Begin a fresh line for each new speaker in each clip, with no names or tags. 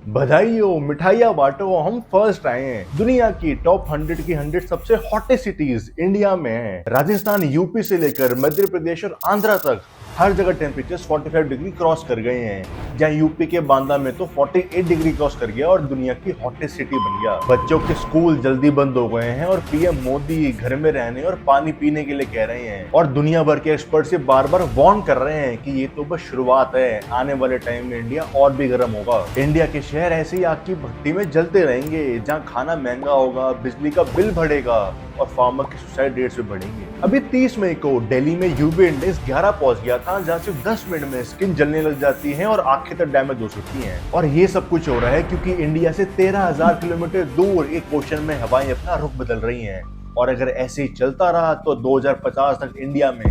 बधाई हो, मिठाइयाँ बांटो, हम फर्स्ट आए हैं। दुनिया की टॉप 100 की 100 सबसे हॉटेस्ट सिटीज इंडिया में हैं। राजस्थान, यूपी से लेकर मध्य प्रदेश और आंध्रा तक हर जगह टेम्परेचर 45 डिग्री क्रॉस कर गए हैं। जहाँ यूपी के बांदा में तो 48 डिग्री क्रॉस कर गया और दुनिया की हॉटेस्ट सिटी बन गया। बच्चों के स्कूल जल्दी बंद हो गए हैं और पीएम मोदी घर में रहने और पानी पीने के लिए कह रहे हैं और दुनिया भर के एक्सपर्ट से बार बार वार्न कर रहे हैं कि ये तो बस शुरुआत है, आने वाले टाइम में इंडिया और भी गर्म होगा। इंडिया के शहर ऐसे ही आग की भट्टी में जलते रहेंगे, जहाँ खाना महंगा होगा, बिजली का बिल बढ़ेगा और फार्मर के सुसाइड रेट्स भी बढ़ेंगे। अभी 30 मई को दिल्ली में यूवी इंडेक्स 11 पहुंच गया था, जहां सिर्फ 10 मिनट में स्किन जलने लग जाती है और आंखें तक डैमेज हो सकती हैं। और ये सब कुछ हो रहा है क्योंकि इंडिया से 13,000 किलोमीटर दूर एक ओशन में हवाएं अपना रुख बदल रही हैं। और अगर ऐसे ही चलता रहा तो 2050 तक इंडिया में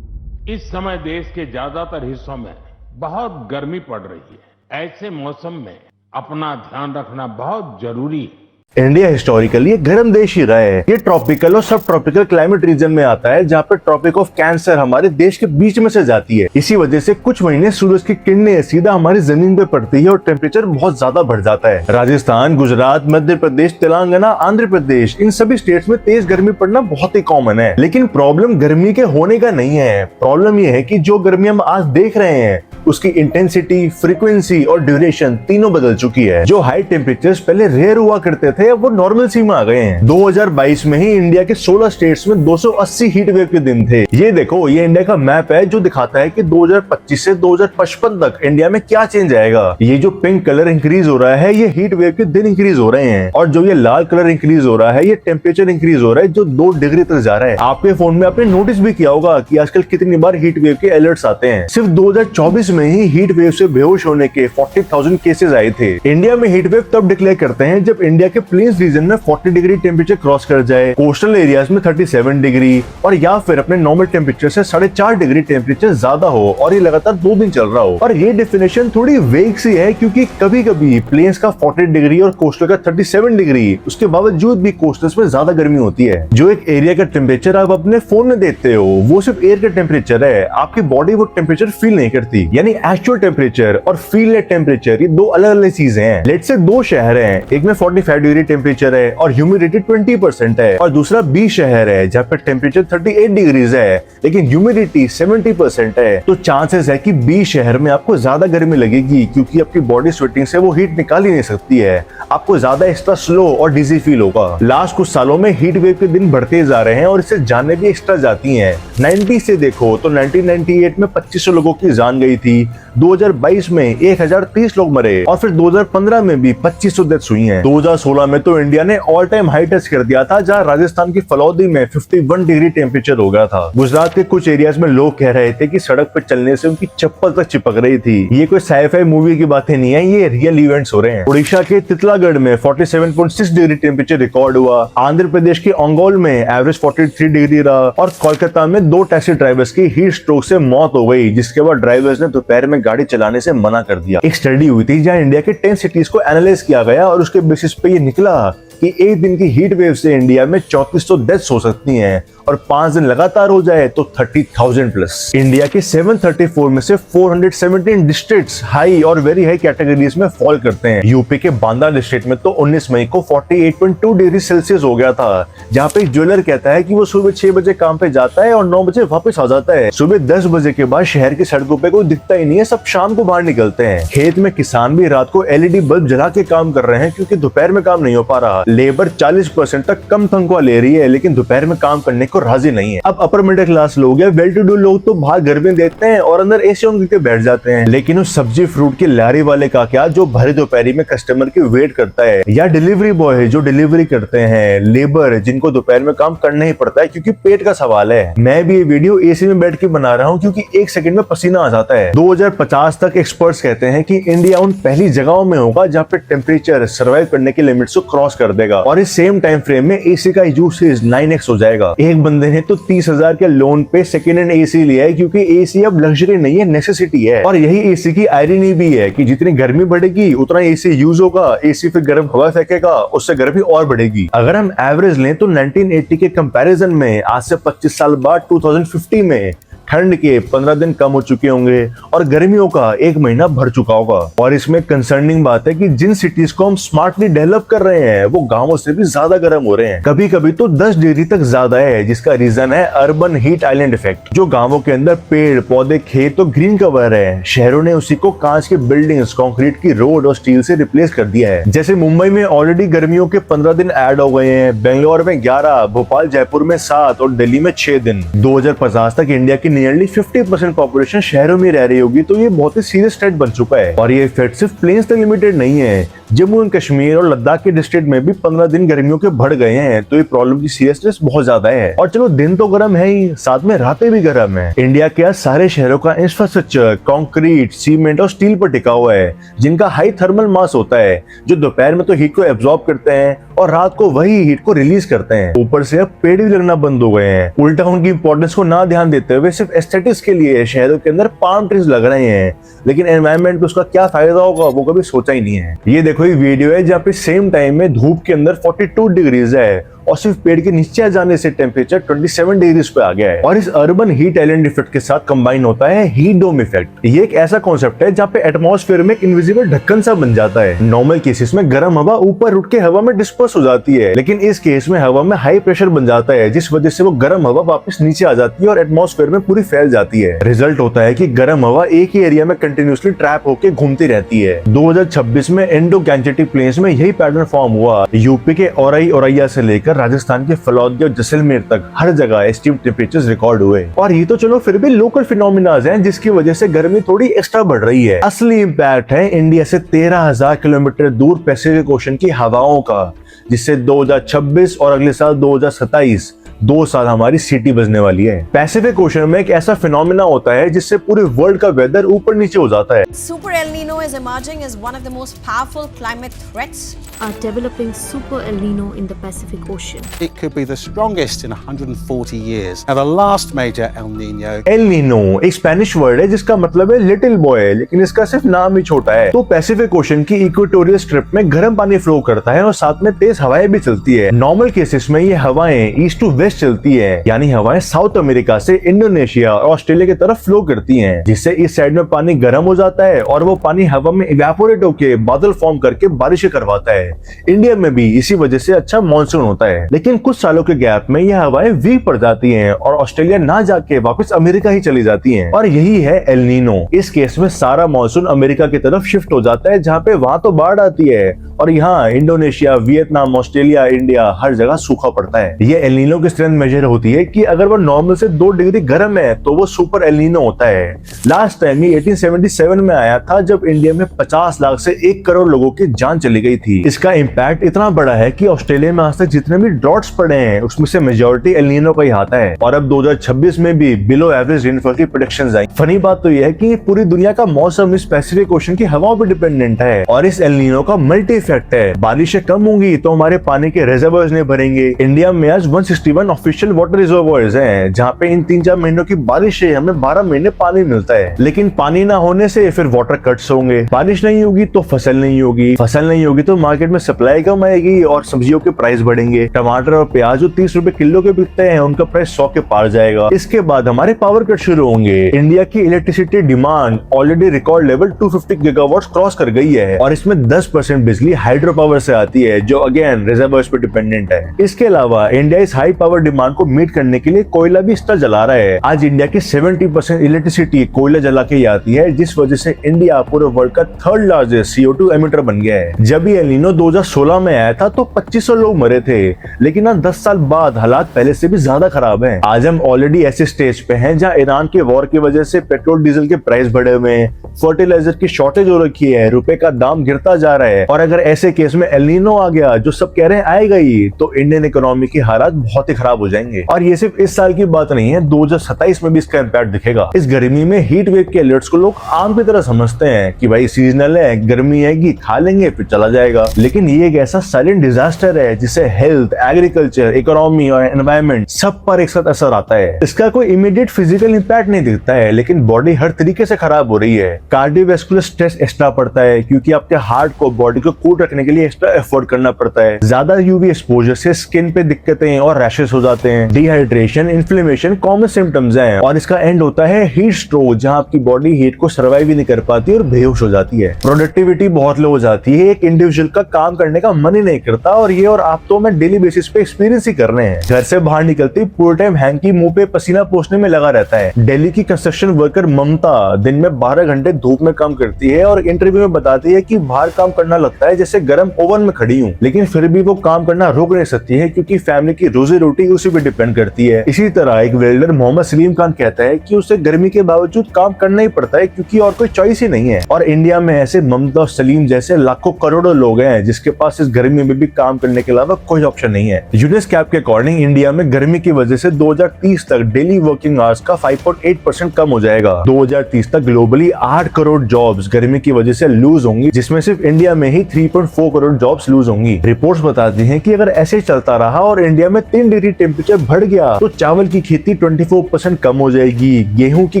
इस समय देश के ज्यादातर हिस्सों में बहुत गर्मी पड़ रही है। ऐसे मौसम में अपना ध्यान रखना बहुत जरूरी है।
इंडिया हिस्टोरिकली एक गर्म देश ही रहा है। ये ट्रॉपिकल और सब ट्रॉपिकल क्लाइमेट रीजन में आता है, जहाँ पे ट्रॉपिक ऑफ कैंसर हमारे देश के बीच में से जाती है। इसी वजह से कुछ महीने सूरज की किरणें सीधा हमारी जमीन पे पड़ती है और टेम्परेचर बहुत ज्यादा बढ़ जाता है। राजस्थान, गुजरात, मध्य प्रदेश, तेलंगाना, आंध्र प्रदेश, इन सभी स्टेट्स में तेज गर्मी पड़ना बहुत ही कॉमन है। लेकिन प्रॉब्लम गर्मी के होने का नहीं है। प्रॉब्लम ये है कि जो गर्मी हम आज देख रहे हैं उसकी इंटेंसिटी, फ्रीक्वेंसी और ड्यूरेशन तीनों बदल चुकी है। जो हाई टेम्परेचर्स पहले रेयर हुआ करते थे अब वो नॉर्मल सी में आ गए हैं। 2022 में ही इंडिया के 16 स्टेट्स में 280 हीट वेव के दिन थे। ये देखो, ये इंडिया का मैप है जो दिखाता है कि 2025 से 2055 तक इंडिया में क्या चेंज आएगा। ये जो पिंक कलर इंक्रीज हो रहा है ये हीट वेव के दिन इंक्रीज हो रहे हैं, और जो ये लाल कलर इंक्रीज हो रहा है ये टेम्परेचर इंक्रीज हो रहा है जो 2 डिग्री तक जा रहा है। आपके फोन में आपने नोटिस भी किया होगा कि आजकल कितनी बार हीट वेव के अलर्ट्स आते हैं। सिर्फ 2024 में ही हीट वेव से बेहोश होने के 40,000 केसेस आए थे। इंडिया में हीट वेव तब डिक्लेयर करते हैं जब इंडिया के प्लेन्स रीजन में 40 डिग्री टेम्परेचर क्रॉस कर जाए, कोस्टल एरियाज में 37 डिग्री और या फिर अपने नॉर्मल टेम्परेचर से 4.5 डिग्री टेम्परेचर ज्यादा हो और ये लगातार 2 दिन चल रहा हो। और ये डेफिनेशन थोड़ी वेग सी है क्योंकि कभी कभी प्लेन्स का 40 डिग्री और कोस्टल का 37 डिग्री, उसके बावजूद भी कोस्टल्स में ज्यादा गर्मी होती है। जो एक एरिया का टेम्परेचर आप अपने फोन में देखते हो वो सिर्फ एयर का टेम्परेचर है, आपकी बॉडी वो टेम्परेचर फील नहीं करती। यानी एक्चुअल टेम्परेचर और फील टेम्परेचर ये 2 अलग अलग चीजें हैं। लेट्स से 2 शहर हैं, एक में 45 डिग्री टेम्परेचर है और ह्यूमिडिटी 20% है, और दूसरा बी शहर है जहाँ पे टेम्परेचर 38 डिग्रीज है लेकिन ह्यूमिडिटी 70% है। तो चांसेस है कि बी शहर में आपको ज्यादा गर्मी लगेगी क्योंकि आपकी बॉडी स्वेटिंग से वो हीट निकाल ही नहीं सकती है। आपको ज्यादा एक्स्ट्रा स्लो और डिजी फील होगा। लास्ट कुछ सालों में हीट वेव के दिन बढ़ते जा रहे हैं और इससे जाने भी एक्स्ट्रा जाती हैं। 90 से देखो तो 1998 में 2500 लोगों की जान गई थी, 2022 में 1030 लोग मरे और फिर 2015 में भी 2500 डेथ्स हुई हैं। 2016 में तो इंडिया ने ऑल टाइम हाई टच कर दिया था, जहां राजस्थान की फलौदी में 51 डिग्री टेम्परेचर हो गया था। गुजरात के कुछ एरियाज में लोग कह रहे थे कि सड़क पर चलने से उनकी चप्पल तक चिपक रही थी। ये कोई साइ-फाई मूवी की बातें नहीं है, ये रियल इवेंट्स हो रहे हैं। उड़ीसा के तितलागढ़ में 47.6 डिग्री टेम्परेचर रिकॉर्ड हुआ, आंध्र प्रदेश के ओंगोल में एवरेज 43 डिग्री रहा और कोलकाता में 2 टैक्सी ड्राइवर्स की हीट स्ट्रोक से मौत हो गई, जिसके बाद ड्राइवर्स ने दोपहर में गाड़ी चलाने से मना कर दिया। एक स्टडी हुई थी जहां इंडिया के 10 सिटीज को एनालाइज किया गया और उसके बेसिस पे ये निकला कि एक दिन की हीट वेव से इंडिया में 3400 डेथ्स हो सकती हैं और 5 दिन लगातार हो जाए तो 30,000 प्लस। इंडिया के 734 में से 417 डिस्ट्रिक्ट्स हाई और वेरी हाई कैटेगरीज में फॉल करते हैं। यूपी के बांदा डिस्ट्रिक्ट में तो 19 मई को 48.2 डिग्री सेल्सियस हो गया था, जहाँ पे एक ज्वेलर कहता है कि वो सुबह 6 बजे काम पे जाता है और 9 बजे वापस आ जाता है। सुबह 10 बजे के बाद शहर की सड़कों पे कोई दिखता ही नहीं है, सब शाम को बाहर निकलते हैं। खेत में किसान भी रात को LED बल्ब जला के काम कर रहे हैं क्योंकि दोपहर में काम नहीं हो पा रहा। लेबर 40% तक कम तनख्वाह ले रही है लेकिन दोपहर में काम करने को राजी नहीं है। अब अपर मिडिल क्लास लोग या वेल टू डू लोग तो बाहर घर में देते हैं और अंदर एसी ऑन करके बैठ जाते हैं, लेकिन उस सब्जी फ्रूट के लारी वाले का क्या जो भरी दोपहरी में कस्टमर की वेट करता है, या डिलीवरी बॉय जो डिलीवरी करते हैं, लेबर जिनको दोपहर में काम करना ही पड़ता है क्योंकि पेट का सवाल है। मैं भी ये वीडियो एसी में बैठ के बना रहा हूँ क्योंकि 1 सेकंड में पसीना आ जाता है। 2050 तक एक्सपर्ट्स कहते हैं कि इंडिया उन पहली जगहों में होगा जहाँ पे टेम्परेचर सर्वाइव करने के लिमिट्स को क्रॉस कर देगा और इस सेम टाइम फ्रेम में एसी का यूसेज 9x हो जाएगा। एक बंदे ने तो 30,000 के लोन पे सेकेंड हैंड एसी लिया है क्योंकि एसी अब लग्जरी नहीं है, नेसेसिटी है। और यही एसी की आयरनी भी है कि जितनी गर्मी बढ़ेगी उतना एसी यूज होगा, एसी फिर गर्म हवा फेंकेगा, उससे गर्मी और बढ़ेगी। अगर हम एवरेज लें तो 1980 के कंपैरिजन में आज से 25 साल बाद 2050 में ठंड के 15 दिन कम हो चुके होंगे और गर्मियों का 1 महीना भर चुका होगा। और इसमें कंसर्निंग बात है कि जिन सिटीज को हम स्मार्टली डेवलप कर रहे हैं वो गांवों से भी ज्यादा गर्म हो रहे हैं, कभी कभी तो 10 डिग्री तक ज्यादा है, जिसका रीजन है अर्बन हीट आइलैंड इफेक्ट। जो गांवों के अंदर पेड़ पौधे खेत तो ग्रीन कवर है, शहरों ने उसी को कांच के बिल्डिंग्स, कंक्रीट की रोड और स्टील से रिप्लेस कर दिया है। जैसे मुंबई में ऑलरेडी गर्मियों के 15 दिन ऐड हो गए हैं, बेंगलोर में 11, भोपाल जयपुर में 7 और दिल्ली में 6 दिन। 2050 तक इंडिया की नियरली 50% पॉपुलेशन शहरों में रह रही होगी, तो ये बहुत ही सीरियस थ्रेट बन चुका है। और ये इफेक्ट सिर्फ प्लेन्स तक लिमिटेड नहीं है, जम्मू एंड कश्मीर और लद्दाख के डिस्ट्रिक्ट में भी 15 दिन गर्मियों के बढ़ गए हैं। तो ये प्रॉब्लम की सीरियसनेस बहुत ज्यादा है। और चलो दिन तो गर्म है ही, साथ में रातें भी गर्म है। इंडिया के सारे शहरों का इंफ्रास्ट्रक्चर कंक्रीट, सीमेंट और स्टील पर टिका हुआ है, जिनका हाई थर्मल मास होता है, जो दोपहर में तो हीट को एब्जॉर्ब करते हैं और रात को वही हीट को रिलीज करते हैं। ऊपर से अब पेड़ भी लगना बंद हो गए हैं। उल्टा उनकी इंपॉर्टेंस को ना ध्यान देते हुए सिर्फ एस्थेटिक्स के लिए शहरों के अंदर पाम ट्रीज लग रहे हैं, लेकिन एनवायरनमेंट को उसका क्या फायदा होगा वो कभी सोचा ही नहीं है। ये देखो ये वीडियो है जहाँ पे सेम टाइम में धूप के अंदर 42 डिग्रीज है और सिर्फ पेड़ के नीचे आ जाने से टेम्परेचर 27 डिग्रीज पे आ गया है। और इस अर्बन हीट आइलैंड इफेक्ट के साथ कंबाइन होता है हीट डोम इफेक्ट। ये एक ऐसा कॉन्सेप्ट है जहाँ पे एटमॉस्फेयर में एक इनविजिबल ढक्कन सा बन जाता है। नॉर्मल केसेस में गर्म हवा ऊपर उठ के हवा में डिस्पर्स हो जाती है, लेकिन इस केस में हवा में हाई प्रेशर बन जाता है, जिस वजह से वो गर्म हवा वापस नीचे आ जाती है और एटमॉस्फेयर में पूरी फैल जाती है। रिजल्ट होता है कि गर्म हवा एक ही एरिया में कंटिन्यूसली ट्रैप होकर घूमती रहती है। 2026 में इंडो गैंजेटिक प्लेन्स में यही पैटर्न फॉर्म हुआ। यूपी के औरैया से लेकर राजस्थान के फलौदी और जैसलमेर तक हर जगह एक्सट्रीम टेम्परेचर्स रिकॉर्ड हुए। और ये तो चलो फिर भी लोकल फिनोमिनाज हैं, जिसकी वजह से गर्मी थोड़ी एक्स्ट्रा बढ़ रही है। असली इम्पैक्ट है इंडिया से 13,000 किलोमीटर दूर पैसिफिक ओशन की हवाओं का, जिससे 2026 और अगले साल 2027 2 साल हमारी सिटी बजने वाली है। पैसिफिक ओशन में एक ऐसा फिनोमिना होता है जिससे पूरे वर्ल्ड का वेदर ऊपर नीचे हो जाता है।
Super El Nino is emerging as one of the most powerful climate threats.
Are developing Super El Nino in the Pacific Ocean.
It could be the strongest in 140 years. Now, the last major El Nino.
El Nino एक Spanish word है जिसका मतलब है little boy, लेकिन इसका सिर्फ नाम ही छोटा है। तो पैसिफिक ओशन की इक्वेटोरियल स्ट्रिप में गर्म पानी फ्लो करता है और साथ में तेज हवाएं भी चलती है। नॉर्मल केसेस में ये हवाएं ईस्ट टू वेस्ट चलती है, यानी हवाएं साउथ अमेरिका से इंडोनेशिया और ऑस्ट्रेलिया की तरफ फ्लो करती हैं, जिससे इस साइड में पानी गर्म हो जाता है और वो पानी हवा में इवेपोरेट होकर बादल फॉर्म करके बारिशें करवाता है। इंडिया में भी इसी वजह से अच्छा मानसून होता है, लेकिन कुछ सालों के गैप में यह हवाएं वीक पड़ जाती हैं और ऑस्ट्रेलिया ना जाके वापस अमेरिका ही चली जाती हैं। और यही है एल नीनो। इस केस में सारा मानसून अमेरिका की तरफ शिफ्ट हो जाता है, जहाँ पे वहां तो बाढ़ आती है और यहाँ इंडोनेशिया, वियतनाम, ऑस्ट्रेलिया, इंडिया हर जगह सूखा पड़ता है। ये एल नीनो की स्ट्रेंथ मेजर होती है कि अगर वो नॉर्मल से 2 डिग्री गर्म है तो वो सुपर एल नीनो होता है। लास्ट टाइम ये 1877 में आया था, जब इंडिया में 50 लाख से 1 करोड़ लोगों की जान चली गई थी। इसका इम्पैक्ट इतना बड़ा है कि ऑस्ट्रेलिया में आज तक जितने भी ड्रॉट्स पड़े हैं उसमें से मेजोरिटी एल नीनो का ही आता है। और अब 2026 में भी बिलो एवरेज रेनफॉल की प्रेडिक्शंस आई। फनी बात तो यह है कि पूरी दुनिया का मौसम इस पैसिफिक ओशन की हवाओं पर डिपेंडेंट है और इस एल नीनो का मल्टी इफेक्ट है। बारिशें कम होंगी तो हमारे पानी के रिजर्वोयर्स नहीं भरेंगे। इंडिया में आज 161 ऑफिशियल वाटर रिजर्वोयर्स हैं, जहाँ पे इन 3-4 महीनों की बारिश से हमें 12 महीने पानी मिलता है। लेकिन पानी ना होने से फिर वाटर कट्स होंगे, बारिश नहीं होगी तो फसल नहीं होगी, फसल नहीं होगी तो मार्केट में सप्लाई कम आएगी और सब्जियों के प्राइस बढ़ेंगे। टमाटर और प्याज जो 30 रुपए किलो के बिकते हैं उनका प्राइस 100 के पार जाएगा। इसके बाद हमारे पावर कट शुरू होंगे। इंडिया की electricity demand already record level 250 gigawatt cross कर गई है और इसमें 10% बिजली हाइड्रो पावर से आती है, जो अगेन रिजर्वोयर्स पे डिपेंडेंट है। इसके अलावा इंडिया इस हाई पावर डिमांड को मीट करने के लिए कोयला भी एक्स्ट्रा जला रहा है। आज इंडिया की 70% इलेक्ट्रिसिटी कोयला जला के ही आती है, जिस वजह से इंडिया पूरे वर्ल्ड का 3rd लार्जेस्ट CO2 एमिटर बन गया है। जब ये एल नीनो 2016 में आया था तो 2500 लोग मरे थे, लेकिन ना 10 साल बाद हालात पहले से भी ज्यादा खराब हैं। आज हम ऑलरेडी ऐसे स्टेज पे हैं जहां ईरान के वॉर की वजह से पेट्रोल डीजल के प्राइस बढ़े हुए हैं, फर्टिलाइजर की शॉर्टेज हो रखी है, रुपए का दाम गिरता जा रहा है। और अगर ऐसे केस में एल नीनो आ गया, जो सब कह रहे हैं आएगा ही, तो इंडियन इकोनॉमी की हालात बहुत ही खराब हो जाएंगे। और ये सिर्फ इस साल की बात नहीं है, 2027 में भी इसका इम्पैक्ट दिखेगा। इस गर्मी में हीट वेव के अलर्ट्स को लोग आम की तरह समझते हैं कि भाई सीजनल है, गर्मी आएगी, खा लेंगे फिर चला जाएगा। लेकिन ये एक ऐसा साइलेंट डिजास्टर है जिससे हेल्थ, एग्रीकल्चर, इकोनॉमी और एनवायरमेंट सब पर एक साथ असर आता है। इसका कोई इमीडिएट फिजिकल इम्पैक्ट नहीं दिखता है, लेकिन बॉडी हर तरीके से खराब हो रही है। कार्डियोवैस्कुलर स्ट्रेस एक्स्ट्रा पड़ता है, क्योंकि आपके हार्ट को, बॉडी को कूल रखने के लिए एक्स्ट्रा एफर्ट करना पड़ता करता है। ज्यादा यूवी एक्सपोजर से स्किन पे दिक्कतें और रैशेस हो जाते हैं। डिहाइड्रेशन, इन्फ्लेमेशन कॉमन सिम्टम्स हैं और इसका एंड होता है हीट स्ट्रोक, जहां आपकी बॉडी हीट को सर्वाइव ही नहीं कर पाती और बेहोश हो जाती है। प्रोडक्टिविटी बहुत लो हो जाती है, एक इंडिविजुअल का काम करने का मन ही नहीं करता और ये और आप तो मैं डेली बेसिस पे एक्सपीरियंस ही कर रहे हैं। घर से बाहर निकलते पूरे टाइम हैंकी मुंह पे पसीना पोंछने में लगा रहता है। दिल्ली की कंस्ट्रक्शन वर्कर ममता दिन में 12 घंटे धूप में काम करती है और इंटरव्यू में बताती है कि बाहर काम करना लगता है जैसे गर्म ओवन में खड़ी हूँ, लेकिन फिर भी वो काम करना रोक नहीं सकती है क्योंकि फैमिली की रोजी रोटी उसी पे डिपेंड करती है। इसी तरह एक वेल्डर मोहम्मद सलीम खान कहता है कि उसे गर्मी के बावजूद काम करना ही पड़ता है क्योंकि और कोई चॉइस ही नहीं है। और इंडिया में ऐसे ममता और सलीम जैसे लाखों करोड़ों लोग हैं जिसके पास इस गर्मी में भी काम करने के अलावा कोई ऑप्शन नहीं है। यूनेस्कैप के अकॉर्डिंग इंडिया में गर्मी की वजह से 2030 तक डेली वर्किंग आवर्स का 5.8% कम हो जाएगा। 2030 तक ग्लोबली 8 करोड़ जॉब्स गर्मी की वजह से लूज होंगी, जिसमें सिर्फ इंडिया में ही 3.4 करोड़ जॉब्स लूज होंगी। रिपोर्ट्स बताती हैं कि अगर ऐसे चलता रहा और इंडिया में 3 डिग्री टेम्परेचर बढ़ गया तो चावल की खेती 24% कम हो जाएगी, गेहूं की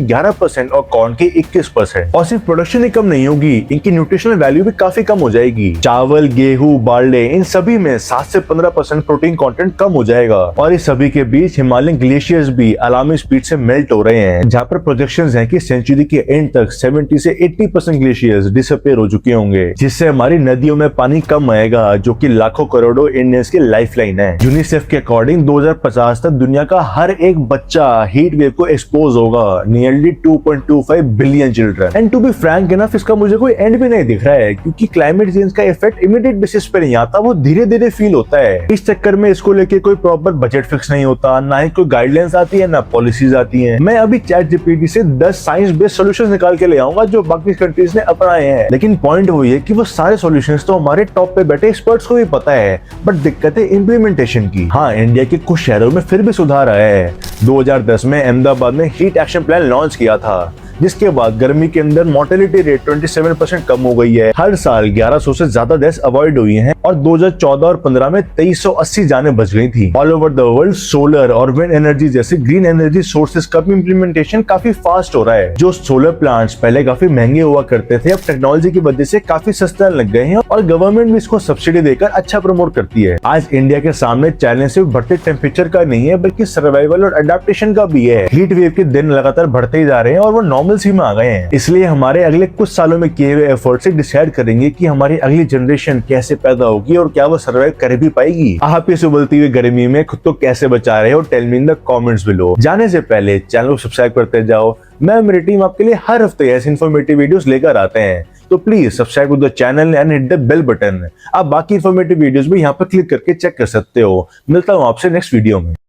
11% और कॉर्न की 21%। और सिर्फ प्रोडक्शन ही कम नहीं होगी, इनकी न्यूट्रिशनल वैल्यू भी काफी कम हो जाएगी। चावल, गेहूं, बारले इन सभी में 7 से 15% प्रोटीन कंटेंट कम हो जाएगा। और इस सभी के बीच हिमालयन ग्लेशियर्स भी अलार्मिंग स्पीड से मेल्ट हो रहे हैं, जहां पर प्रोजेक्शंस हैं कि सेंचुरी के एंड तक 70 से 80% ग्लेशियर्स डिसअपीयर हो चुके होंगे, जिससे हमारी नदियों में पानी कम आएगा, जो कि लाखों करोड़ों इंडियंस की लाइफलाइन है। यूनिसेफ के अकॉर्डिंग 2050 तक दुनिया का हर एक बच्चा हीट वेव को एक्सपोज होगा, nearly 2.25 billion children. And to be frank enough, इसका मुझे कोई एंड भी नहीं दिख रहा है क्योंकि क्लाइमेट चेंज का इफेक्ट इमीडिएट बेसिस पे नहीं आता, वो धीरे धीरे फील होता है। इस चक्कर में इसको लेके कोई प्रॉपर बजट फिक्स नहीं होता, ना ही कोई गाइडलाइंस आती है, ना पॉलिसीज आती हैं। मैं अभी चैट जीपीटी से 10 साइंस बेस्ड सॉल्यूशंस निकाल के ले आऊंगा जो बाकी कंट्रीज ने अपनाए हैं, लेकिन पॉइंट वो ये कि वो सारे सॉल्यूशंस तो हमारे टॉप पे बैठे एक्सपर्ट्स को भी पता है, बट दिक्कत है इम्प्लीमेंटेशन की। हाँ, इंडिया के कुछ शहरों में फिर भी सुधार आया है। 2010 में अहमदाबाद ने हीट एक्शन प्लान लॉन्च किया था, जिसके बाद गर्मी के अंदर मोर्टेलिटी रेट 27% कम हो गई है। हर साल 1100 से ज्यादा डेथ्स अवॉइड हुई हैं और 2014 और 15 में 2380 जानें बच गई थी। All over the world solar और विंड एनर्जी जैसे ग्रीन एनर्जी सोर्सेज का भी इम्प्लीमेंटेशन काफी फास्ट हो रहा है। जो सोलर प्लांट्स पहले काफी महंगे हुआ करते थे, अब टेक्नोलॉजी की वजह से काफी सस्ते लग गए हैं और गवर्नमेंट भी इसको सब्सिडी देकर अच्छा प्रमोट करती है। आज इंडिया के सामने चैलेंज सिर्फ बढ़ते टेम्परेचर का नहीं है, बल्कि सर्वाइवल और अडेप्टेशन का भी है। हीट वेव के दिन लगातार बढ़ते ही जा रहे हैं और वो नॉर्मल सी में आ गए हैं। इसलिए हमारे अगले कुछ सालों में किए हुए एफर्ट से डिसाइड करेंगे कि हमारी अगली जनरेशन कैसे पैदा होगी और क्या वो सर्वाइव कर भी पाएगी। आप इस उबलती हुई गर्मी में खुद को कैसे बचा रहे हो, tell me in the comments below. जाने से पहले चैनल को सब्सक्राइब करते जाओ। मैं मेरी टीम आपके लिए हर हफ्ते ऐसे इन्फॉर्मेटिव वीडियोस लेकर आते हैं, तो please subscribe to the channel and hit the bell button. आप बाकी इन्फॉर्मेटिव वीडियोस भी यहाँ पर क्लिक करके चेक कर सकते हो। मिलता हूँ आपसे नेक्स्ट वीडियो में।